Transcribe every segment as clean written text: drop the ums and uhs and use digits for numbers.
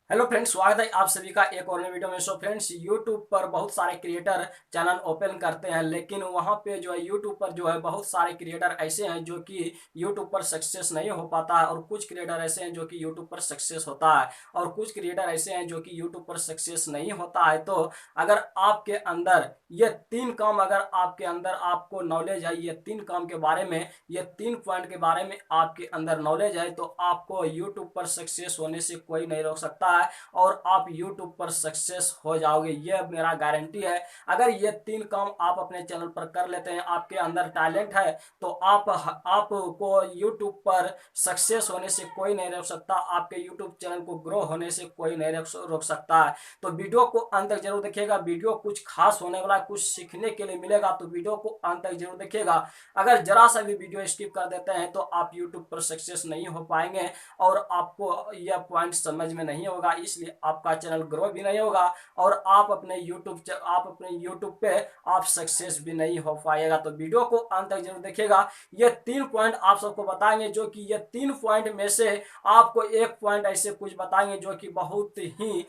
Hello friends, स्वागत है आप सभी का एक और नई वीडियो में। सो फ्रेंड्स, यूट्यूब पर बहुत सारे क्रिएटर चैनल ओपन करते हैं, लेकिन वहां पे जो है यूट्यूब पर जो है बहुत सारे क्रिएटर ऐसे हैं जो कि यूट्यूब पर सक्सेस नहीं हो पाता है, और कुछ क्रिएटर ऐसे हैं जो कि यूट्यूब पर सक्सेस होता है, और कुछ क्रिएटर ऐसे हैं जो कि यूट्यूब पर सक्सेस नहीं होता है। तो अगर आपके अंदर ये तीन काम, अगर आपके अंदर आपको नॉलेज है, ये तीन काम के बारे में, ये तीन पॉइंट के बारे में आपके अंदर नॉलेज है, तो आपको यूट्यूब पर सक्सेस होने से कोई नहीं रोक सकता है और आप YouTube पर सक्सेस हो जाओगे, ये मेरा गारंटी है। अगर ये तीन काम आप अपने चैनल पर कर लेते हैं, आपके अंदर टैलेंट है, तो आपको YouTube पर सक्सेस होने से कोई नहीं रोक सकता, आपके YouTube चैनल को ग्रो होने से कोई नहीं रोक सकता है। तो वीडियो को अंत तक जरूर देखिएगा, वीडियो कुछ खास होने वाला है, कुछ सीखने के लिए मिलेगा, तो वीडियो को अंत तक जरूर देखिएगा। अगर जरा सा भी वीडियो स्किप कर देते हैं तो आप YouTube पर सक्सेस नहीं हो पाएंगे और आपको यह पॉइंट समझ में नहीं होगा, इसलिए आपका चैनल ग्रो भी नहीं होगा और आप अपने यूट्यूब पे आप सक्सेस भी नहीं हो पाएगा। तो वीडियो को अंत तक जरूर देखिएगा। ये तीन पॉइंट आप सबको बताएंगे, जो कि ये तीन पॉइंट में से आपको एक पॉइंट ऐसे कुछ बताएंगे जो कि बहुत ही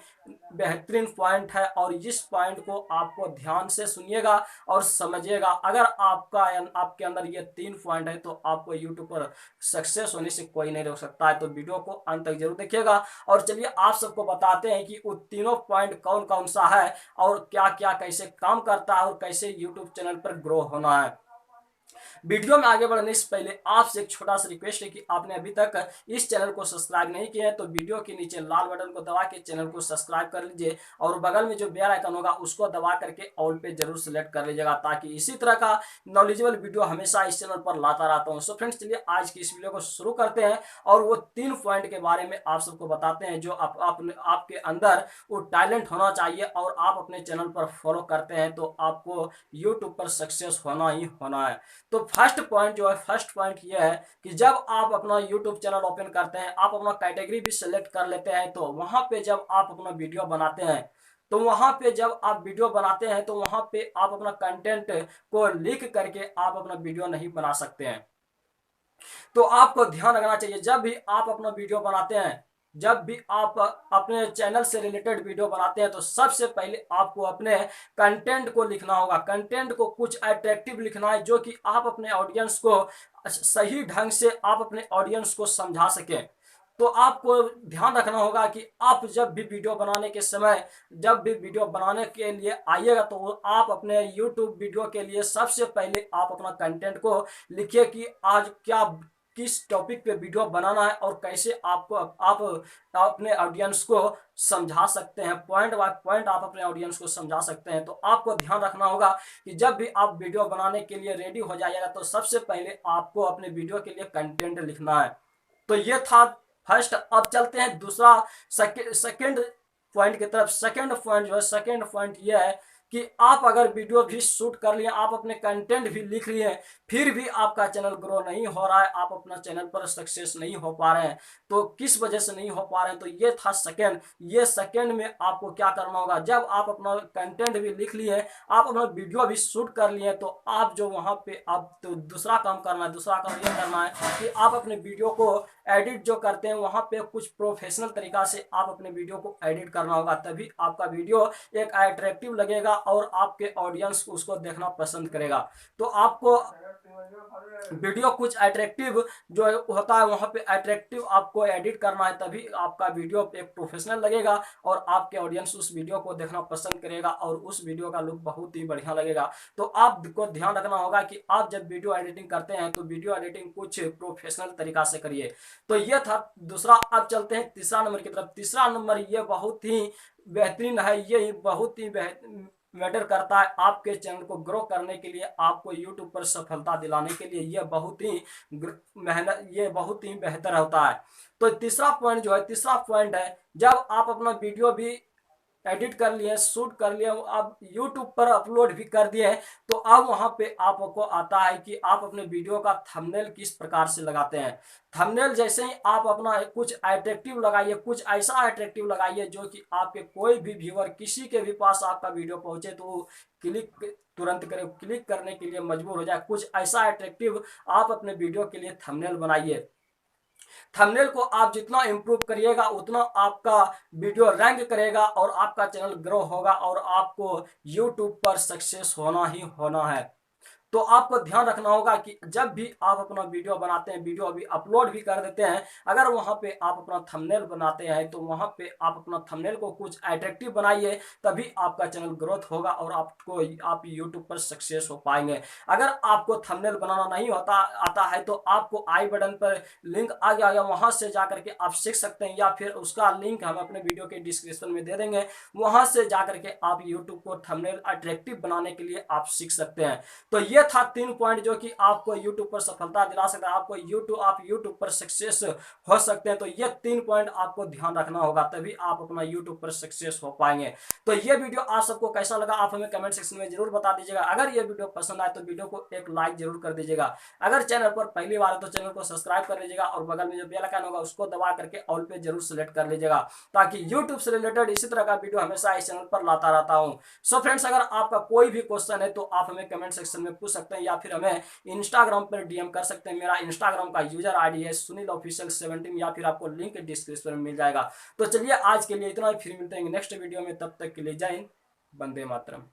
बेहतरीन पॉइंट है, और इस पॉइंट को आपको ध्यान से सुनिएगा और समझिएगा। अगर आपके अंदर ये तीन पॉइंट है तो आपको यूट्यूब पर सक्सेस होने से कोई नहीं रोक सकता है। तो वीडियो को अंत तक जरूर देखिएगा और चलिए आप सबको बताते हैं कि वो तीनों पॉइंट कौन कौन सा है और क्या क्या कैसे काम करता है और कैसे यूट्यूब चैनल पर ग्रो होना है। वीडियो में आगे बढ़ने से पहले आपसे एक छोटा सा रिक्वेस्ट है कि आपने अभी तक इस चैनल को सब्सक्राइब नहीं किया है तो वीडियो के नीचे लाल बटन को दबा के चैनल को सब्सक्राइब कर लीजिए और बगल में जो बेल आइकन होगा उसको दबा करके ऑल पे जरूर सेलेक्ट कर लीजिएगा, ताकि इसी तरह का नॉलेजेबल वीडियो हमेशा इस चैनल पर लाता रहता हूँ। सो फ्रेंड्स, चलिए आज की इस वीडियो को शुरू करते हैं और वो तीन पॉइंट के बारे में आप सबको बताते हैं जो आपके अंदर वो टैलेंट होना चाहिए और आप अपने चैनल पर फॉलो करते हैं तो आपको यूट्यूब पर सक्सेस होना ही होना है। तो फर्स्ट पॉइंट ये है कि जब आप अपना यूट्यूब चैनल ओपन करते हैं, आप अपना कैटेगरी भी सिलेक्ट कर लेते हैं, तो वहां पे जब आप अपना वीडियो बनाते हैं, तो वहां पे जब आप वीडियो बनाते हैं तो वहां पे आप अपना कंटेंट को लिख करके आप अपना वीडियो नहीं बना सकते हैं। तो आपको ध्यान रखना चाहिए, जब भी आप अपना वीडियो बनाते हैं, जब भी आप अपने चैनल से रिलेटेड वीडियो बनाते हैं, तो सबसे पहले आपको अपने कंटेंट को लिखना होगा। कंटेंट को कुछ अट्रैक्टिव लिखना है जो कि आप अपने ऑडियंस को सही ढंग से आप अपने ऑडियंस को समझा सकें। तो आपको ध्यान रखना होगा कि आप जब भी वीडियो बनाने के समय, जब भी वीडियो बनाने के लिए आइएगा, तो आप अपने यूट्यूब वीडियो के लिए सबसे पहले आप अपना कंटेंट को लिखिए कि आज क्या, किस टॉपिक पे वीडियो बनाना है और कैसे आप अपने ऑडियंस को समझा सकते हैं, पॉइंट बाय पॉइंट आप अपने ऑडियंस को समझा सकते हैं। तो आपको ध्यान रखना होगा कि जब भी आप वीडियो बनाने के लिए रेडी हो जाइएगा तो सबसे पहले आपको अपने वीडियो के लिए कंटेंट लिखना है। तो ये था फर्स्ट। अब चलते हैं दूसरा सेकेंड पॉइंट की तरफ। सेकेंड पॉइंट ये है कि आप अगर वीडियो भी शूट कर लिए, आप अपने कंटेंट भी लिख लिए, फिर भी आपका चैनल ग्रो नहीं हो रहा है, आप अपना चैनल पर सक्सेस नहीं हो पा रहे हैं, तो किस वजह से नहीं हो पा रहे हैं, तो ये था सेकेंड। ये सेकेंड में आपको क्या करना होगा, जब आप अपना कंटेंट भी लिख लिए, आप अपना वीडियो भी शूट कर लिए, तो आप जो वहां पे आप तो दूसरा काम करना है, दूसरा काम ये करना है कि आप अपने वीडियो को एडिट जो करते हैं वहां पे कुछ प्रोफेशनल तरीका से आप अपने वीडियो को एडिट करना होगा, तभी आपका वीडियो एक अट्रैक्टिव लगेगा और आपके ऑडियंस उसको देखना पसंद करेगा। तो आपको वीडियो कुछ अट्रैक्टिव जो होता है वहां पे अट्रैक्टिव आपको एडिट करना है, तभी आपका वीडियो एक प्रोफेशनल लगेगा और आपके ऑडियंस उस वीडियो को देखना पसंद करेगा और उस वीडियो का लुक बहुत ही बढ़िया लगेगा। तो आपको ध्यान रखना होगा कि आप जब वीडियो एडिटिंग करते हैं तो वीडियो एडिटिंग कुछ प्रोफेशनल तरीका से करिए। तो ये था दूसरा। अब चलते हैं तीसरा नंबर की तरफ। तीसरा नंबर ये बहुत ही बेहतरीन है, ये बहुत ही मैटर करता है आपके चैनल को ग्रो करने के लिए, आपको यूट्यूब पर सफलता दिलाने के लिए। ये बहुत ही मेहनत, ये बहुत ही बेहतर होता है। तो तीसरा पॉइंट जो है, तीसरा पॉइंट है जब आप अपना वीडियो भी एडिट कर लिए, शूट कर लिए, आप यूट्यूब पर अपलोड भी कर दिए, तो अब वहां पे आपको आता है कि आप अपने वीडियो का थंबनेल किस प्रकार से लगाते हैं। थंबनेल जैसे ही आप अपना कुछ अट्रैक्टिव लगाइए, कुछ ऐसा अट्रैक्टिव लगाइए जो कि आपके कोई भी व्यूअर, किसी के भी पास आपका वीडियो पहुंचे तो वो क्लिक तुरंत करे, क्लिक करने के लिए मजबूर हो जाए। कुछ ऐसा अट्रैक्टिव आप अपने वीडियो के लिए थंबनेल बनाइए। थंबनेल को आप जितना इम्प्रूव करिएगा उतना आपका वीडियो रैंक करेगा और आपका चैनल ग्रो होगा और आपको यूट्यूब पर सक्सेस होना ही होना है। तो आपको ध्यान रखना होगा कि जब भी आप अपना वीडियो बनाते हैं, वीडियो अभी अपलोड भी कर देते हैं, अगर वहां पे आप अपना थंबनेल बनाते हैं तो वहां पे आप अपना थंबनेल को कुछ अट्रैक्टिव बनाइए, तभी आपका चैनल ग्रोथ होगा और आप यूट्यूब पर सक्सेस हो पाएंगे। अगर आपको थंबनेल बनाना नहीं होता आता है तो आपको आई बटन पर लिंक आ गया, वहां से जाकर के आप सीख सकते हैं, या फिर उसका लिंक हम अपने वीडियो के डिस्क्रिप्शन में दे देंगे, वहां से जाकर के आप यूट्यूब को थंबनेल अट्रैक्टिव बनाने के लिए आप सीख सकते हैं। तो ये था 3 पॉइंट जो कि आपको यूट्यूब पर सफलता दिला सकता है, आप यूट्यूब पर सक्सेस हो सकते हैं। तो ये 3 पॉइंट आपको ध्यान रखना होगा, तभी आप अपना यूट्यूब पर सक्सेस हो पाएंगे। तो ये वीडियो आप सबको कैसा लगा आप हमें कमेंट सेक्शन में जरूर बता दीजिएगा। अगर ये वीडियो पसंद आए तो वीडियो को एक लाइक जरूर कर दीजिएगा। अगर चैनल पर पहली बार है तो चैनल को सब्सक्राइब कर लीजिएगा और बगल में जो बेल आइकन होगा उसको दबा करके ऑल पे जरूर सेलेक्ट कर लीजिएगा, ताकि यूट्यूब से रिलेटेड इसी तरह का वीडियो हमेशा इस चैनल पर लाता रहता हूँ। सो फ्रेंड्स, अगर आपका कोई भी क्वेश्चन है तो आप हमें कमेंट सेक्शन में पूछ सकते हैं, या फिर हमें इंस्टाग्राम पर डीएम कर सकते हैं। मेरा इंस्टाग्राम का यूजर आईडी है सुनील ऑफिशियल 17, या फिर आपको लिंक डिस्क्रिप्शन में मिल जाएगा। तो चलिए आज के लिए इतना ही, फिर मिलते हैं नेक्स्ट वीडियो में, तब तक के लिए जय हिंद, वंदे मातरम।